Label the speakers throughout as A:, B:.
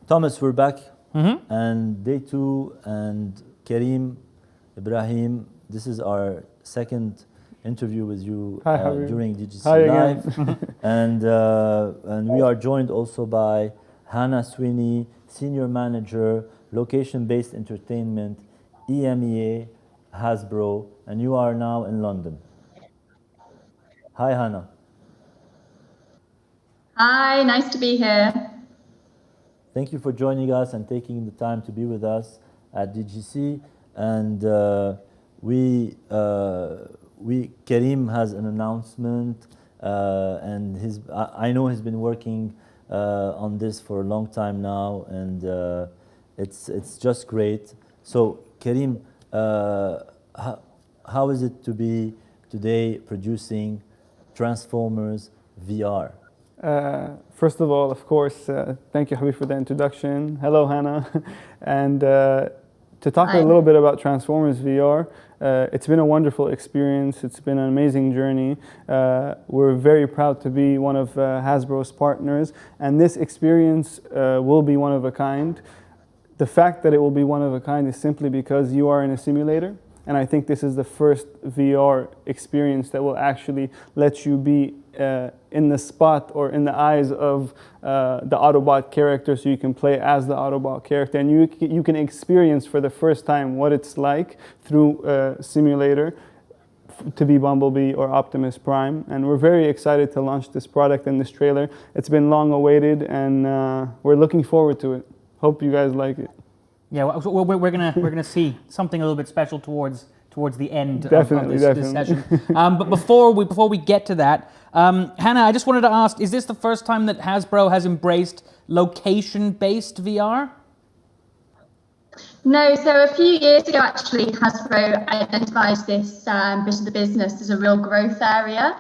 A: Thomas, we're back, and day 2, and Karim, Ibrahim, this is our second interview with you during DGC Live, and we are joined also by Hannah Sweeney, Senior Manager, Location-Based Entertainment, EMEA, Hasbro, and you are now in London. Hi, Hannah.
B: Hi, nice to be here.
A: Thank you for joining us and taking the time to be with us at DGC. And Karim has an announcement, and I know he's been working on this for a long time now, and it's just great. So, Karim, how is it to be today producing Transformers VR?
C: First of all, of course, thank you, Habib, for the introduction. Hello, Hannah. And to talk a little bit about Transformers VR, it's been a wonderful experience. It's been an amazing journey. We're very proud to be one of Hasbro's partners, and this experience will be one of a kind. The fact that it will be one of a kind is simply because you are in a simulator, and I think this is the first VR experience that will actually let you be in the spot or in the eyes of the Autobot character, so you can play as the Autobot character, and you can experience for the first time what it's like through a simulator to be Bumblebee or Optimus Prime. And we're very excited to launch this product and this trailer. It's been long awaited, and we're looking forward to it. Hope you guys like it.
D: Yeah, we're gonna see something a little bit special towards the end of this session. But before we get to that, Hannah, I just wanted to ask: is this the first time that Hasbro has embraced location-based VR?
B: No, so a few years ago, actually, Hasbro identified this bit of the business as a real growth area.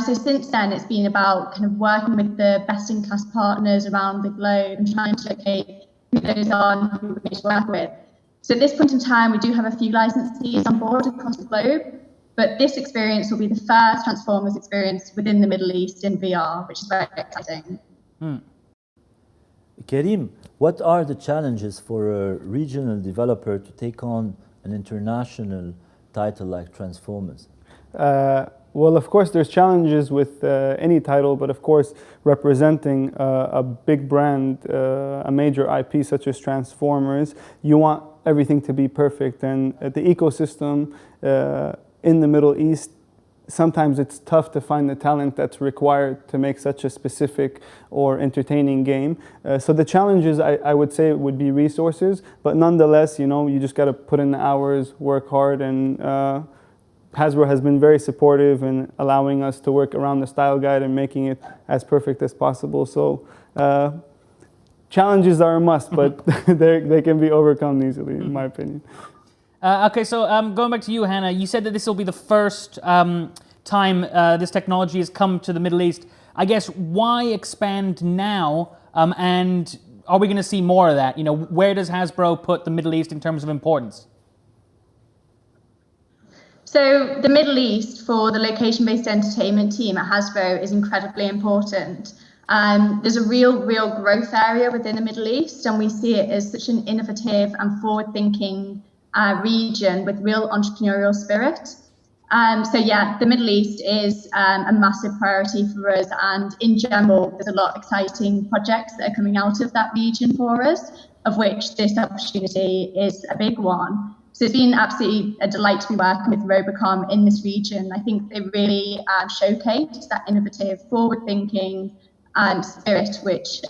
B: So since then, it's been about kind of working with the best-in-class partners around the globe and trying to locate who those are and who we need to work with. So at this point in time, we do have a few licensees on board across the globe, but this experience will be the first Transformers experience within the Middle East in VR, which is very exciting.
A: Karim, what are the challenges for a regional developer to take on an international title like Transformers?
C: Well, of course, there's challenges with any title, but of course, representing a big brand, a major IP such as Transformers, you want everything to be perfect. And the ecosystem in the Middle East, sometimes it's tough to find the talent that's required to make such a specific or entertaining game. So the challenges, I would say, would be resources, but nonetheless, you just got to put in the hours, work hard, and Hasbro has been very supportive in allowing us to work around the style guide and making it as perfect as possible. So challenges are a must, but they can be overcome easily, in my opinion.
D: Okay, so going back to you, Hannah, you said that this will be the first time this technology has come to the Middle East. I guess, why expand now, and are we going to see more of that? Where does Hasbro put the Middle East in terms of importance?
B: So the Middle East for the location-based entertainment team at Hasbro is incredibly important. There's a real growth area within the Middle East, and we see it as such an innovative and forward-thinking region with real entrepreneurial spirit. So yeah, the Middle East is a massive priority for us, and in general, there's a lot of exciting projects that are coming out of that region for us, of which this opportunity is a big one. So it's been absolutely a delight to be working with Robocom in this region. I think they really showcased that innovative, forward-thinking spirit, which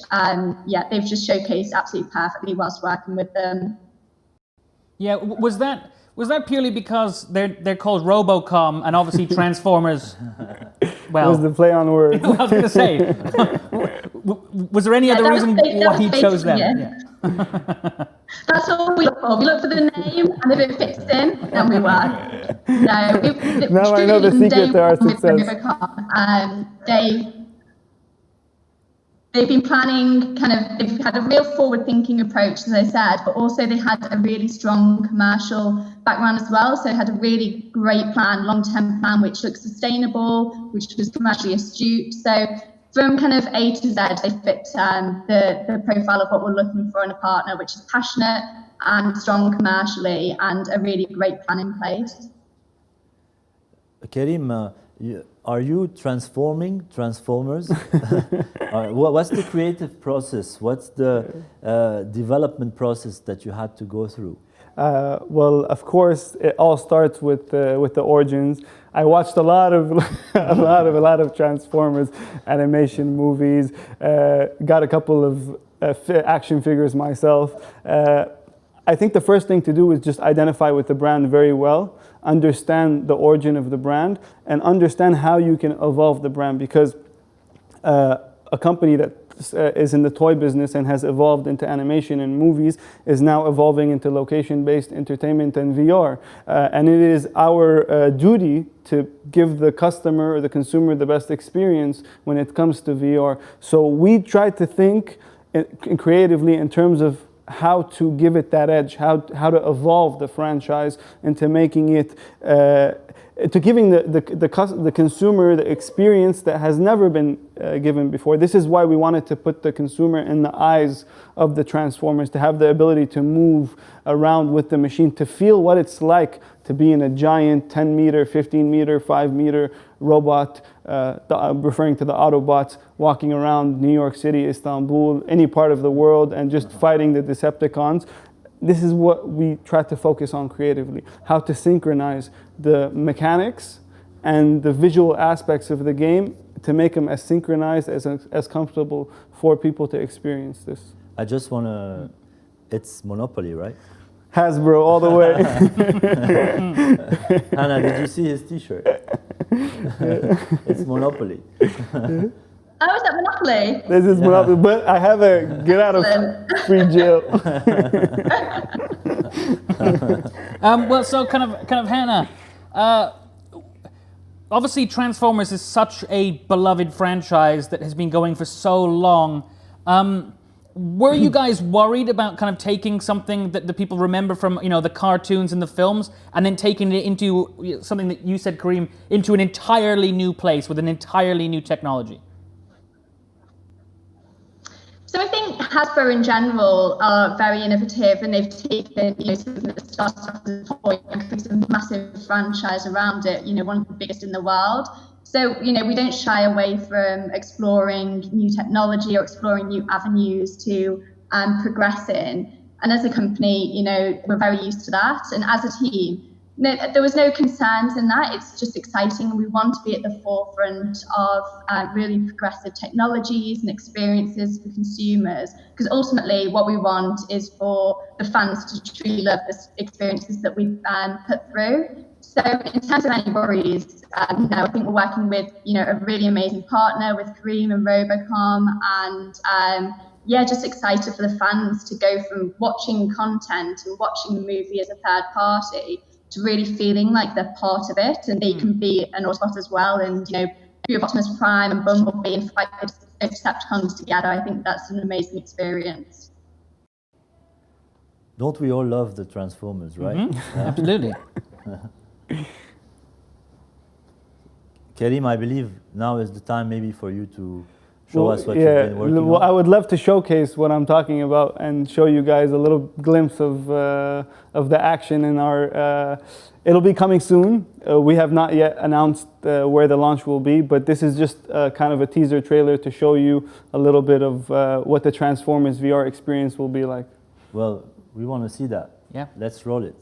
B: they've just showcased absolutely perfectly whilst working with them.
D: Yeah, was that purely because they're called Robocom and obviously Transformers? Well,
C: it was the play on words.
D: I was going to say, was there any other reason why he chose them? Yeah.
B: That's all we look for. We look for the name, and if it fits in, then we work.
C: Now I know the secret to our success.
B: They've been planning they've had a real forward-thinking approach, as I said, but also they had a really strong commercial background as well. So they had a really great plan, long-term plan, which looked sustainable, which was commercially astute. So from kind of A to Z, they fit the profile of what we're looking for in a partner, which is passionate and strong commercially and a really great plan in place.
A: Karim, are you transforming Transformers? What's the creative process? What's the development process that you had to go through?
C: Well, of course, it all starts with the origins. I watched a lot of a lot of Transformers animation movies. Got a couple of action figures myself. I think the first thing to do is just identify with the brand very well, understand the origin of the brand, and understand how you can evolve the brand, because a company that is in the toy business and has evolved into animation and movies is now evolving into location-based entertainment and VR. And it is our duty to give the customer or the consumer the best experience when it comes to VR. So we try to think creatively in terms of how to give it that edge, how to evolve the franchise into making it, to giving the consumer the experience that has never been given before. This is why we wanted to put the consumer in the eyes of the Transformers, to have the ability to move around with the machine, to feel what it's like to be in a giant 10 meter, 15 meter, 5 meter robot, referring to the Autobots, walking around New York City, Istanbul, any part of the world, and just fighting the Decepticons. This is what we try to focus on creatively, how to synchronize the mechanics and the visual aspects of the game to make them as synchronized, as comfortable for people to experience this.
A: I just want to, it's Monopoly, right?
C: Hasbro all the way.
A: Hannah, did you see his t-shirt? It's Monopoly.
B: Oh, is that Monopoly?
C: This is Monopoly, but I have a get out of free jail.
D: Well, so kind of Hannah, obviously Transformers is such a beloved franchise that has been going for so long. Were you guys worried about kind of taking something that the people remember from, you know, the cartoons and the films, and then taking it into something that you said, Kareem, into an entirely new place with an entirely new technology?
B: So I think Hasbro in general are very innovative, and they've taken, you know, something that started off as a toy and created a massive franchise around it, you know, one of the biggest in the world. So, you know, we don't shy away from exploring new technology or exploring new avenues to progress in. And as a company, you know, we're very used to that. And as a team, no, there was no concerns in that. It's just exciting. We want to be at the forefront of really progressive technologies and experiences for consumers, because ultimately what we want is for the fans to truly love the experiences that we've put through. So in terms of any worries, no, I think we're working with, you know, a really amazing partner with Kareem and Robocom, and yeah, just excited for the fans to go from watching content and watching the movie as a third party to really feeling like they're part of it, and they can be an Autobot as well, and, you know, be Optimus Prime and Bumblebee and fight the Decepticons together. I think that's an amazing experience.
A: Don't we all love the Transformers, right?
D: Mm-hmm. Yeah. Absolutely.
A: Karim, I believe now is the time maybe for you to show us what you've been working on.
C: I would love to showcase what I'm talking about and show you guys a little glimpse of the action in our. It'll be coming soon. We have not yet announced where the launch will be, but this is just kind of a teaser trailer to show you a little bit of what the Transformers VR experience will be like.
A: Well, we want to see that.
D: Yeah.
A: Let's roll it.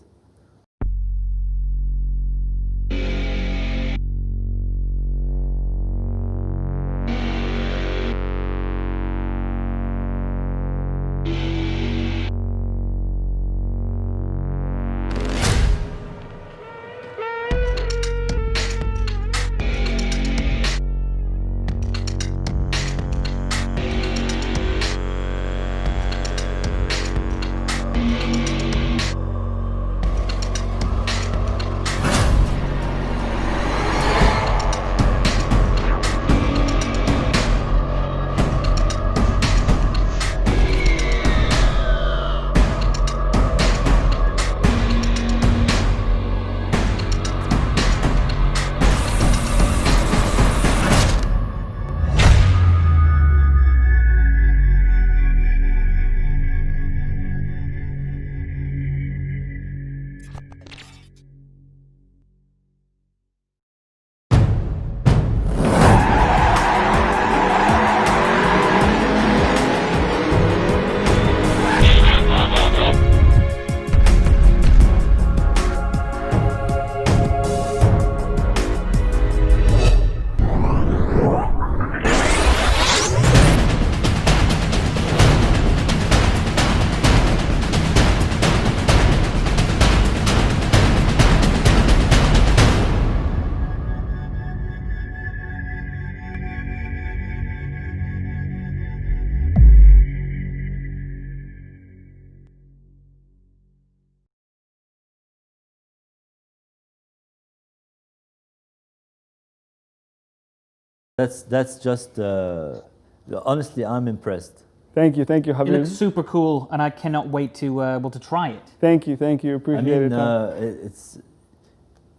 A: That's just honestly, I'm impressed.
C: Thank you, Habib.
D: It looks super cool, and I cannot wait to try it.
C: Thank you, appreciate
A: it.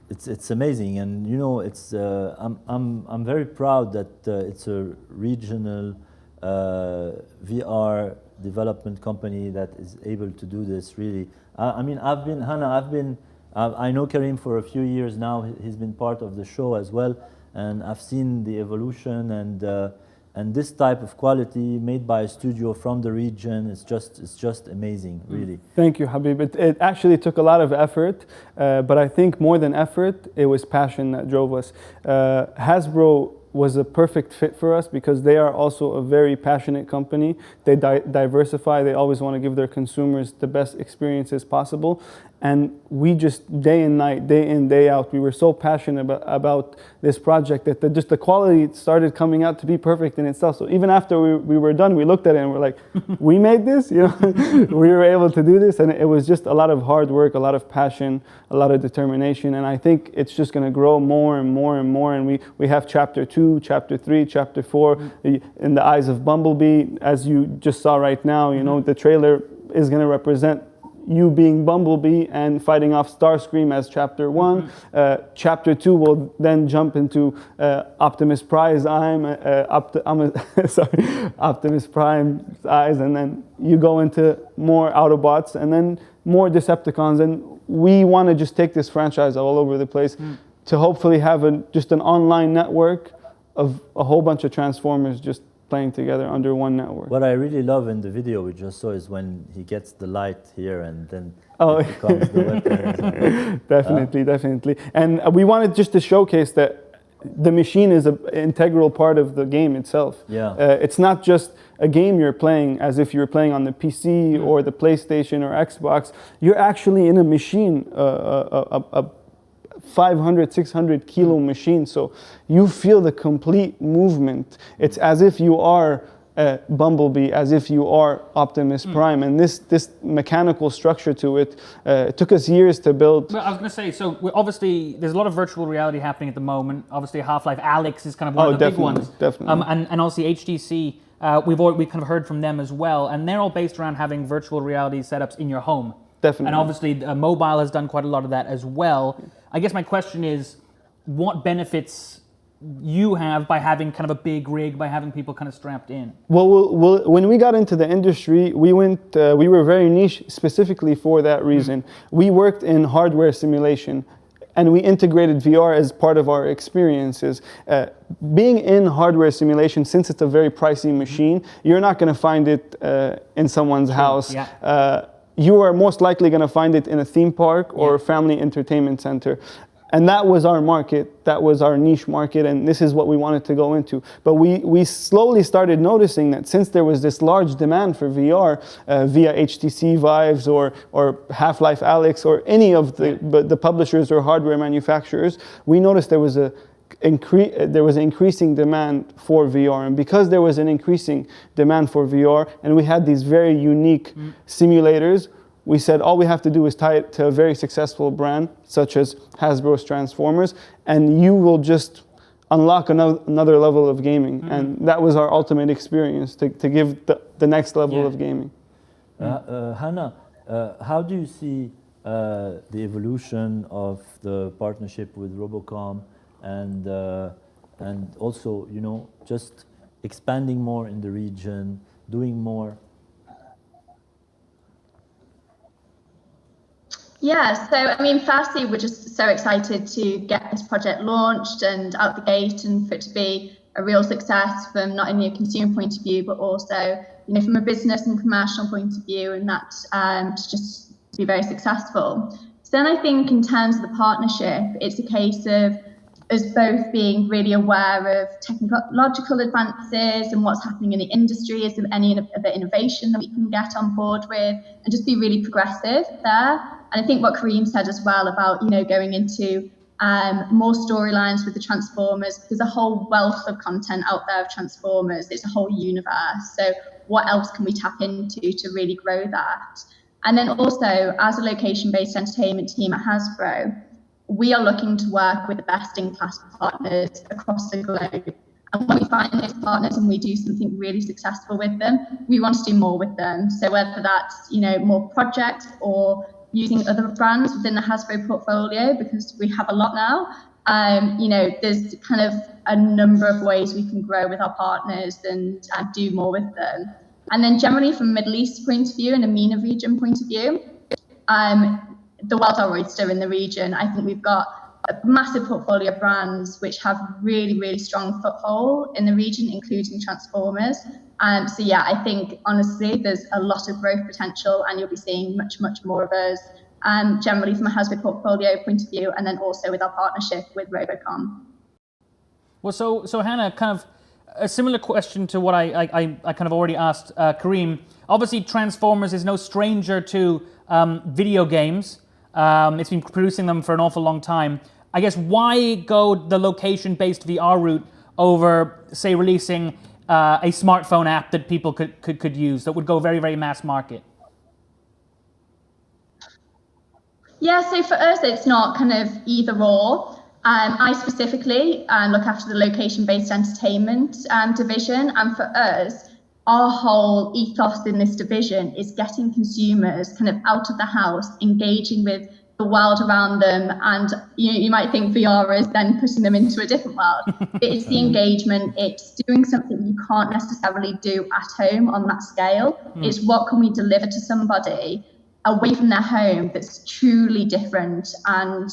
A: It's amazing, and you know, it's I'm very proud that it's a regional VR development company that is able to do this. Really, I mean, I know Karim for a few years now. He's been part of the show as well, and I've seen the evolution and this type of quality made by a studio from the region. It's just amazing, really.
C: Thank you, Habib. It actually took a lot of effort, but I think more than effort, it was passion that drove us. Hasbro was a perfect fit for us because they are also a very passionate company. They diversify. They always want to give their consumers the best experiences possible. And we just day and night, day in, day out, we were so passionate about this project that just the quality started coming out to be perfect in itself. So even after we were done, we looked at it and we're like, we made this, you know, we were able to do this. And it was just a lot of hard work, a lot of passion, a lot of determination. And I think it's just going to grow more and more and more. And we have chapter 2, chapter 3, chapter 4 in the eyes of Bumblebee. As you just saw right now, you know, the trailer is going to represent you being Bumblebee and fighting off Starscream as chapter 1. Chapter 2 will then jump into Optimus Prime's Optimus Prime's eyes, and then you go into more Autobots and then more Decepticons. And we want to just take this franchise all over the place to hopefully have just an online network of a whole bunch of Transformers just playing together under one network.
A: What I really love in the video we just saw is when he gets the light here and then it becomes the weapon.
C: Definitely. And we wanted just to showcase that the machine is an integral part of the game itself.
A: Yeah.
C: It's not just a game you're playing as if you're playing on the PC or the PlayStation or Xbox. You're actually in a machine, a 500, 600 kilo machine. So you feel the complete movement. It's as if you are Bumblebee, as if you are Optimus Prime. And this mechanical structure to it, it took us years to build.
D: Well, I was going to say, so obviously there's a lot of virtual reality happening at the moment. Obviously Half-Life Alyx is kind of one of the big ones.
C: Definitely.
D: And also HTC, we kind of heard from them as well. And they're all based around having virtual reality setups in your home.
C: Definitely.
D: And obviously mobile has done quite a lot of that as well. I guess my question is, what benefits you have by having kind of a big rig, by having people kind of strapped in?
C: Well, when we got into the industry, we were very niche specifically for that reason. We worked in hardware simulation, and we integrated VR as part of our experiences. Being in hardware simulation, since it's a very pricey machine, you're not going to find it in someone's house.
D: Yeah.
C: You are most likely going to find it in a theme park or a family entertainment center. And that was our market, that was our niche market, and this is what we wanted to go into. But we slowly started noticing that since there was this large demand for VR via HTC Vives or Half-Life Alyx or any of the publishers or hardware manufacturers, we noticed there was an increasing demand for VR. And because there was an increasing demand for VR and we had these very unique simulators, we said all we have to do is tie it to a very successful brand such as Hasbro's Transformers, and you will just unlock another level of gaming. And that was our ultimate experience, to give the next level of gaming.
A: Hannah, how do you see the evolution of the partnership with Robocom and also, you know, just expanding more in the region, doing more?
B: Yeah, so I mean, firstly, we're just so excited to get this project launched and out the gate, and for it to be a real success from not only a consumer point of view, but also, you know, from a business and commercial point of view, and that to just be very successful. So then I think in terms of the partnership, it's a case of us both being really aware of technological advances and what's happening in the industry. Is there any other innovation that we can get on board with, and just be really progressive there. And I think what Karim said as well about, you know, going into more storylines with the Transformers. There's a whole wealth of content out there of Transformers. It's a whole universe. So what else can we tap into to really grow that? And then also, as a location-based entertainment team at Hasbro, we are looking to work with the best-in-class partners across the globe. And when we find those partners and we do something really successful with them, we want to do more with them. So whether that's, more projects or using other brands within the Hasbro portfolio, because we have a lot now, there's kind of a number of ways we can grow with our partners and do more with them. And then generally from a Middle East point of view and a MENA region point of view, the world's our oyster in the region. I think we've got a massive portfolio of brands which have really, really strong foothold in the region, including Transformers. So yeah, I think honestly, there's a lot of growth potential and you'll be seeing much, much more of us generally from a Hasbro portfolio point of view, and then also with our partnership with Robocom.
D: Well, so Hannah, kind of a similar question to what I kind of already asked Kareem. Obviously, Transformers is no stranger to video games. It's been producing them for an awful long time. I guess why go the location-based VR route over, say, releasing a smartphone app that people could use that would go very, very mass market?
B: Yeah, so for us, it's not kind of either or. I specifically look after the location-based entertainment division, and for us, our whole ethos in this division is getting consumers kind of out of the house, engaging with the world around them, and you might think VR is then putting them into a different world. It's the engagement, it's doing something you can't necessarily do at home on that scale. It's what can we deliver to somebody away from their home that's truly different and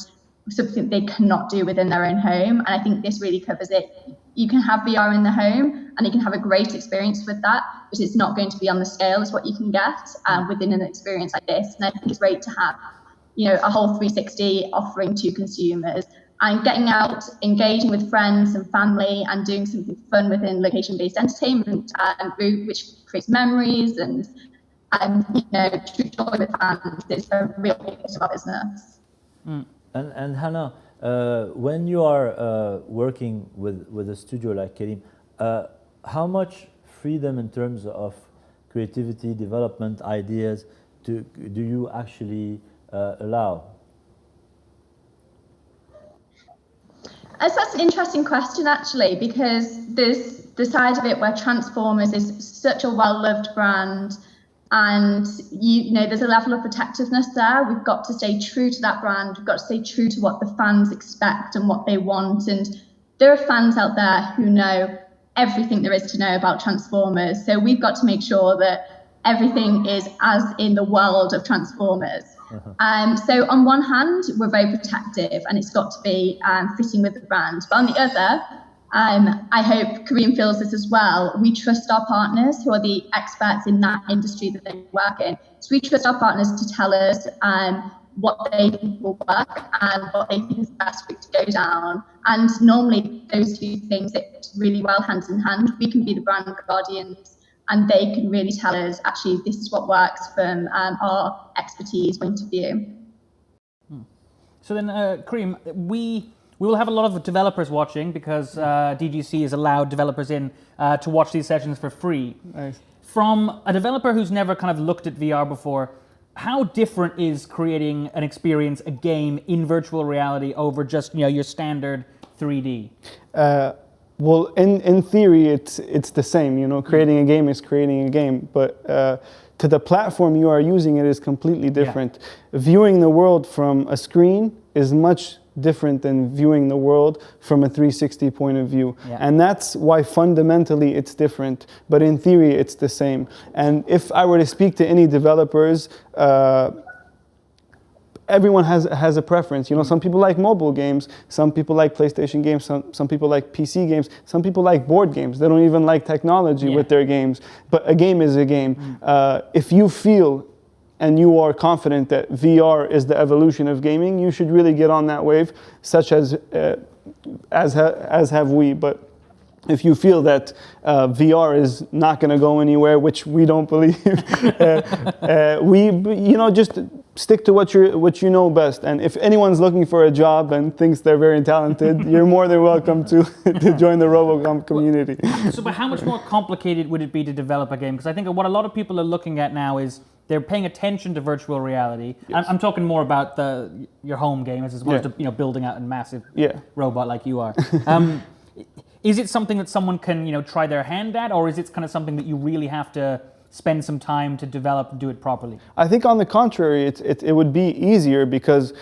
B: something they cannot do within their own home. And I think this really covers it. You can have VR in the home and you can have a great experience with that, but it's not going to be on the scale as what you can get within an experience like this. And I think it's great to have a whole 360 offering to consumers and getting out, engaging with friends and family and doing something fun within location-based entertainment route, which creates memories and true joy with fans. It's a real big part of our business.
A: And Hannah, when you are working with a studio like Kareem, how much freedom in terms of creativity, development, ideas do you actually allow?
B: That's an interesting question, actually, because there's the side of it where Transformers is such a well-loved brand, and there's a level of protectiveness there. We've got to stay true to that brand. We've got to stay true to what the fans expect and what they want. And there are fans out there who know everything there is to know about Transformers. So we've got to make sure that everything is as in the world of Transformers. So on one hand, we're very protective and it's got to be fitting with the brand. But on the other, I hope Kareem feels this as well. We trust our partners who are the experts in that industry that they work in. So we trust our partners to tell us what they think will work and what they think is the best route to go down. And normally those two things fit really well hand in hand. We can be the brand guardians and they can really tell us, actually, this is what works from our expertise point of view.
D: So then, Kareem, we will have a lot of developers watching because DGC has allowed developers in to watch these sessions for free.
C: Nice.
D: From a developer who's never kind of looked at VR before, how different is creating an experience, a game in virtual reality over just your standard 3D?
C: Well, in theory, it's the same. Creating a game is creating a game, but to the platform you are using, it is completely different. Yeah. Viewing the world from a screen is much different than viewing the world from a 360 point of view. Yeah. And that's why fundamentally it's different, but in theory it's the same. And if I were to speak to any developers, everyone has a preference. Some people like mobile games, some people like PlayStation games, some people like PC games, some people like board games. They don't even like technology with their games, but a game is a game. If you feel and you are confident that VR is the evolution of gaming, you should really get on that wave, such as have we. But if you feel that VR is not going to go anywhere, which we don't believe, just stick to what you know best. And if anyone's looking for a job and thinks they're very talented, you're more than welcome to join the Robocom community.
D: But how much more complicated would it be to develop a game? Because I think what a lot of people are looking at now is they're paying attention to virtual reality. Yes. I'm talking more about your home games as opposed to building out a massive robot like you are. is it something that someone can, try their hand at, or is it kind of something that you really have to spend some time to develop and do it properly?
C: I think on the contrary, it would be easier because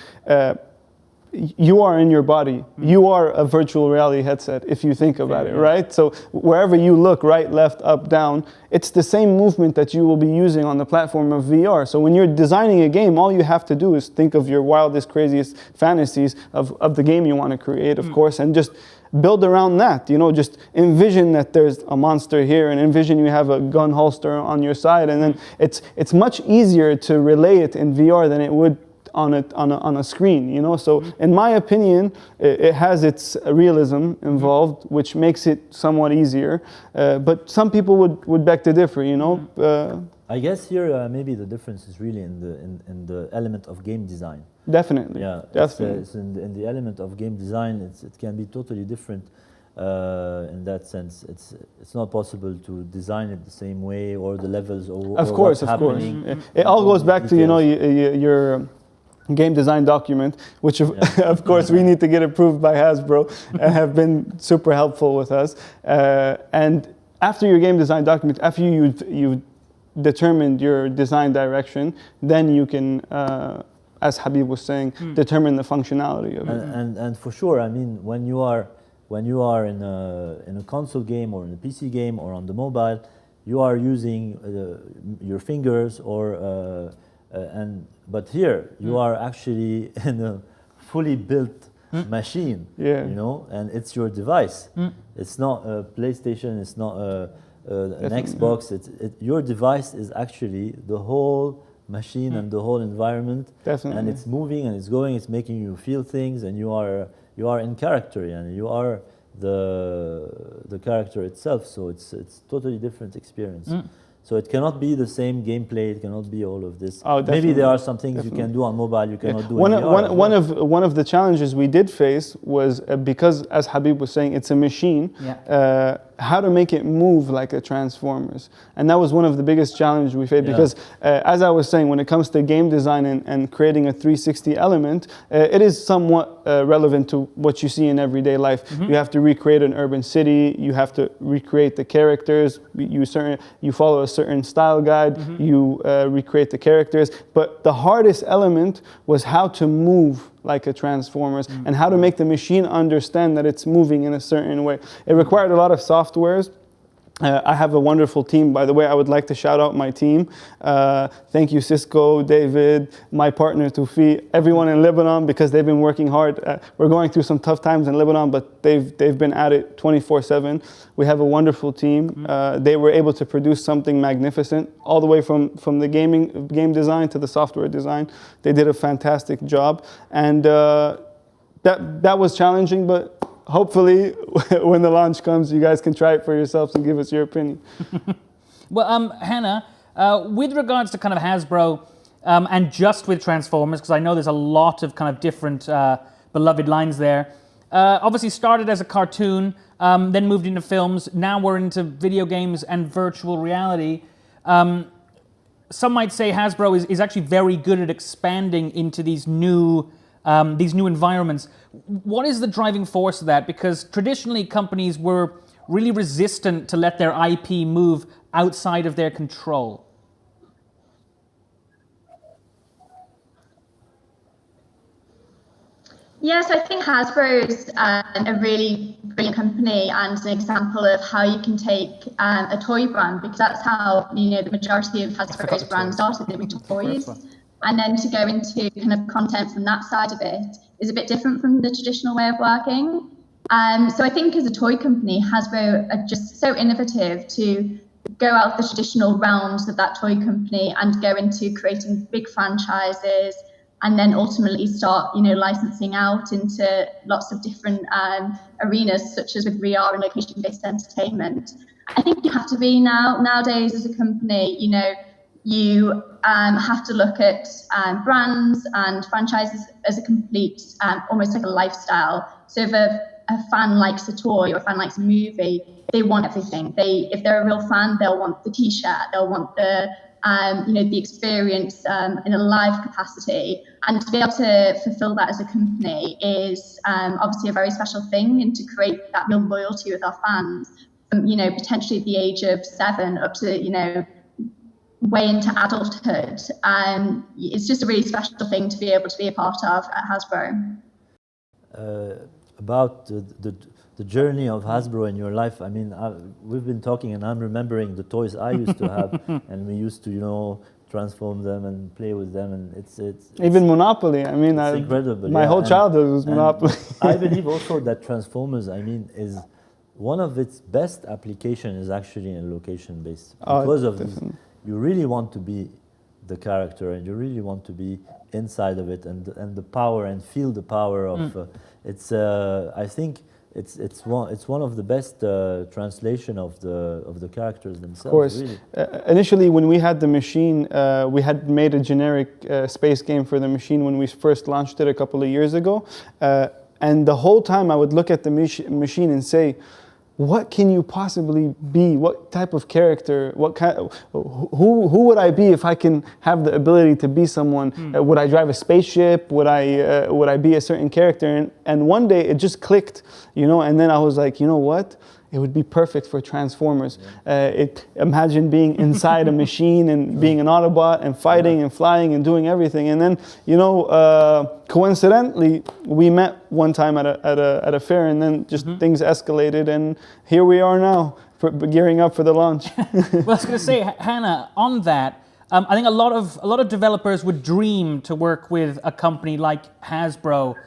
C: you are in your body. You are a virtual reality headset if you think about it, right? So wherever you look, right, left, up, down, it's the same movement that you will be using on the platform of VR. So when you're designing a game, all you have to do is think of your wildest, craziest fantasies of the game you want to create, of course, and just build around that, just envision that there's a monster here and envision you have a gun holster on your side, and then it's much easier to relay it in VR than it would on a screen, So in my opinion, it has its realism involved, which makes it somewhat easier. But some people would beg to differ,
A: I guess here maybe the difference is really in the element of game design.
C: Definitely.
A: Yeah,
C: definitely.
A: It's in the element of game design. It can be totally different in that sense. It's not possible to design it the same way or the levels or
C: of course. It all goes back to your game design document, which of course we need to get approved by Hasbro and have been super helpful with us. And after your game design document, after you determined your design direction, then you can, as Habib was saying, determine the functionality of it.
A: And for sure, I mean, when you are in a console game or in a PC game or on the mobile, you are using your fingers but here you are actually in a fully built machine, and it's your device. It's not a PlayStation, it's not an Xbox. Your device is actually the whole machine and the whole environment.
C: Definitely.
A: And it's moving and it's going. It's making you feel things, and you are in character, and you are the character itself. So it's totally different experience. So it cannot be the same gameplay. It cannot be all of this.
C: Oh,
A: maybe there are some things you can do on mobile you cannot do in VR.
C: One of the challenges we did face was because, as Habib was saying, it's a machine. How to make it move like a Transformers, and that was one of the biggest challenges we faced because, as I was saying, when it comes to game design and creating a 360 element, it is somewhat relevant to what you see in everyday life. You have to recreate an urban city. You have to recreate the characters. You follow a certain style guide. You recreate the characters. But the hardest element was how to move like a Transformers and how to make the machine understand that it's moving in a certain way. It required a lot of softwares. I have a wonderful team, by the way. I would like to shout out my team. Thank you, Cisco, David, my partner, Toufi, everyone in Lebanon, because they've been working hard. We're going through some tough times in Lebanon, but they've been at it 24/7. We have a wonderful team. They were able to produce something magnificent, all the way from the game design to the software design. They did a fantastic job, and that was challenging, but hopefully, when the launch comes, you guys can try it for yourselves and give us your opinion.
D: Well, Hannah, with regards to kind of Hasbro and just with Transformers, because I know there's a lot of kind of different beloved lines there. Obviously started as a cartoon, then moved into films. Now we're into video games and virtual reality. Some might say Hasbro is actually very good at expanding into these new environments. What is the driving force of that? Because traditionally companies were really resistant to let their IP move outside of their control.
B: Yes, I think Hasbro is a really brilliant company and an example of how you can take a toy brand, because that's how the majority of Hasbro's brands started. They were toys. And then to go into kind of content from that side of it is a bit different from the traditional way of working. So I think as a toy company, Hasbro are just so innovative to go out of the traditional realms of that toy company and go into creating big franchises and then ultimately start, licensing out into lots of different arenas, such as with VR and location-based entertainment. I think you have to be nowadays as a company, you have to look at brands and franchises as a complete, almost like a lifestyle. So if a fan likes a toy or a fan likes a movie, they want everything. If they're a real fan, they'll want the T-shirt, they'll want the the experience in a live capacity, and to be able to fulfill that as a company is obviously a very special thing, and to create that real loyalty with our fans from, potentially at the age of 7 up to, way into adulthood. It's just a really special thing to be able to be a part of at Hasbro.
A: About the journey of Hasbro in your life, I mean, we've been talking, and I'm remembering the toys I used to have, and we used to, transform them and play with them, and it's
C: even Monopoly. I mean,
A: it's incredible.
C: My whole childhood was Monopoly.
A: I believe also that Transformers, is one of its best application is actually in location based, because of this. You really want to be the character, and you really want to be inside of it, and the power, and feel the power of. I think it's one of the best translation of the characters themselves.
C: Of course.
A: Really.
C: Initially, when we had the machine, we had made a generic space game for the machine when we first launched it a couple of years ago, and the whole time I would look at the machine and say, what can you possibly be? What type of character? Who would I be if I can have the ability to be someone? Would I drive a spaceship? Would I be a certain character? And one day it just clicked, and then I was like, you know what? It would be perfect for Transformers. Imagine being inside a machine and being an Autobot and fighting and flying and doing everything. And then, coincidentally, we met one time at a fair, and then just things escalated, and here we are now, gearing up for the launch.
D: Well, I was going to say, Hannah, on that, I think a lot of developers would dream to work with a company like Hasbro.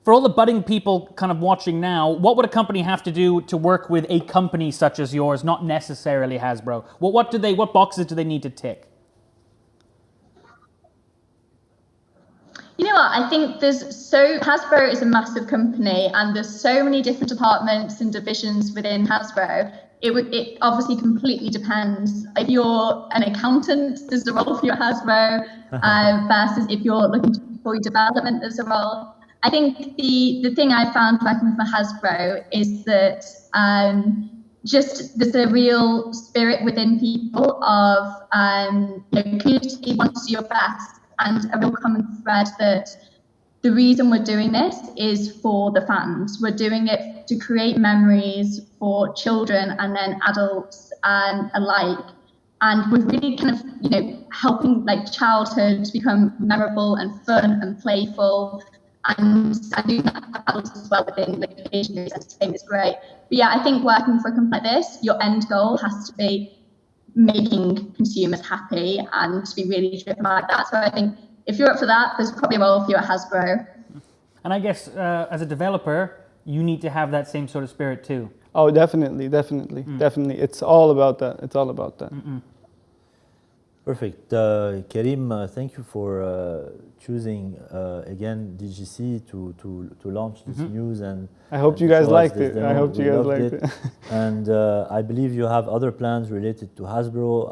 D: For all the budding people kind of watching now, what would a company have to do to work with a company such as yours, not necessarily Hasbro? What boxes do they need to tick?
B: You know what? I think Hasbro is a massive company, and there's so many different departments and divisions within Hasbro. It obviously completely depends. If you're an accountant, there's a role for you at Hasbro, versus if you're looking for development, there's a role. I think the thing I found working with Hasbro is that just there's a real spirit within people of community wants to do your best, and a real common thread that the reason we're doing this is for the fans. We're doing it to create memories for children and then adults alike. And we're really kind of helping childhood become memorable and fun and playful. And doing that for adults as well within location-based entertainment is great. But yeah, I think working for a company like this, your end goal has to be making consumers happy and to be really driven by that. So I think if you're up for that, there's probably a role for you at Hasbro.
D: And I guess as a developer, you need to have that same sort of spirit too.
C: Oh, definitely. It's all about that.
A: Perfect. Karim, thank you for choosing again DGC to launch this news, and
C: I hope you guys liked it. And
A: I believe you have other plans related to Hasbro.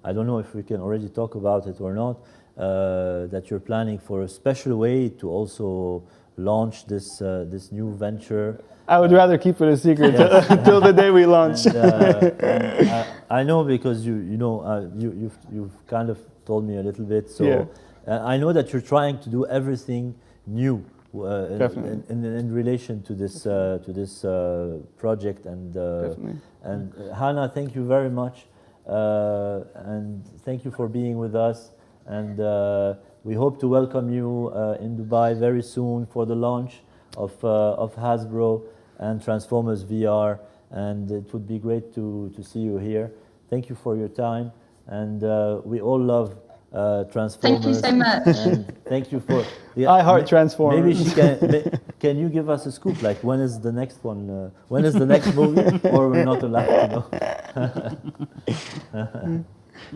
A: I don't know if we can already talk about it or not, that you're planning for a special way to also launch this new venture.
C: I would rather keep it a secret until the day we launch.
A: And I know because you've kind of told me a little bit. So I know that you're trying to do everything new in relation to this project. And Hannah, thank you very much, and thank you for being with us. And we hope to welcome you in Dubai very soon for the launch of Hasbro and Transformers VR, and it would be great to see you here. Thank you for your time, and we all love Transformers.
B: Thank you so much.
A: And thank you for.
C: I heart Transformers.
A: Maybe can you give us a scoop? Like, when is the next one? When is the next movie? Or we're not allowed to know.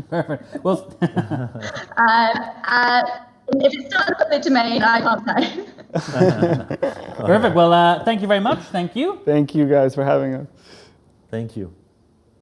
D: Perfect. Well.
B: If it's still in the public domain, I can't say.
D: Perfect. Well, thank you very much. Thank you.
C: Thank you guys for having us.
A: Thank you.